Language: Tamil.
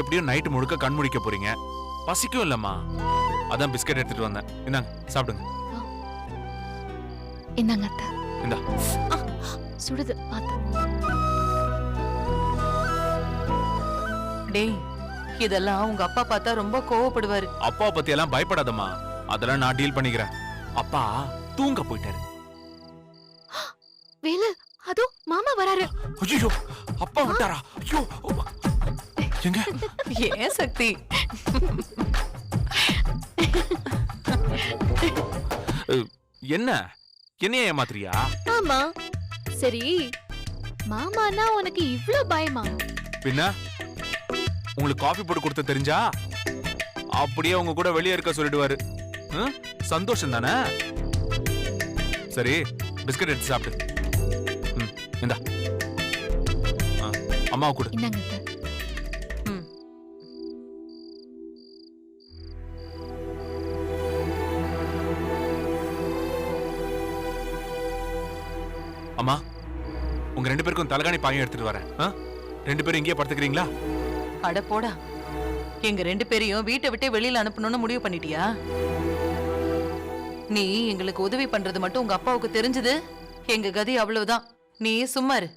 எப்படியும் நைட்டு முழுக்க கண் முழிக்க போறீங்க, பசிக்கும் இல்லம்மா. அதான் பிஸ்கட் எடுத்துட்டு வந்தேன். இந்தாங்க சாப்பிடுங்க. இந்தாங்க அத்தை. இந்தா. சுடுது பாத்து. டேய், இதெல்லாம் உங்க அப்பா பார்த்தா ரொம்ப கோவப்படுவாரு. அப்பா பத்தி எல்லாம் பயப்படாதம்மா, அதெல்லாம் நான் டீல் பண்ணிக்கிறேன். அப்பா தூங்க போயிட்டாரு. வேலு, அதோ மாமா வராரு. ஐயோ, அப்பா விட்டாரா? ஐயோ, எங்க? ஏன் சக்தி? என்ன என்னைய ஏமாத்திரியா? ஆமா. சரி, மாமானா உனக்கு இவ்ளோ பயமா? பின்ன உங்களுக்கு காஃபி போட்டு கொடுத்த தெரிஞ்சா அப்படியே உங்க கூட வெளியே இருக்க சொல்லிடுவாரு. சந்தோஷம் தானே? சரி, பிஸ்கட் எடுத்து சாப்பிடு. இந்தா, அம்மாவை கொடு. இந்தாங்க அத்தை. அம்மா, உங்க 2 பேருக்கும் தலகாணி பாயம் எடுத்துட்டு வரேன். 2 பேரும் இங்கேயே படுத்துக்கிறீங்களா? அட போடா, எங்க 2 பேரையும் வீட்டை விட்டு வெளியில அனுப்பணும்னு முடிவு பண்ணிட்டியா? நீ எங்களுக்கு உதவி பண்றது மட்டும் உங்க அப்பாவுக்கு தெரிஞ்சது, எங்க கதி அவ்வளவுதான். நீ சும்மா இரு.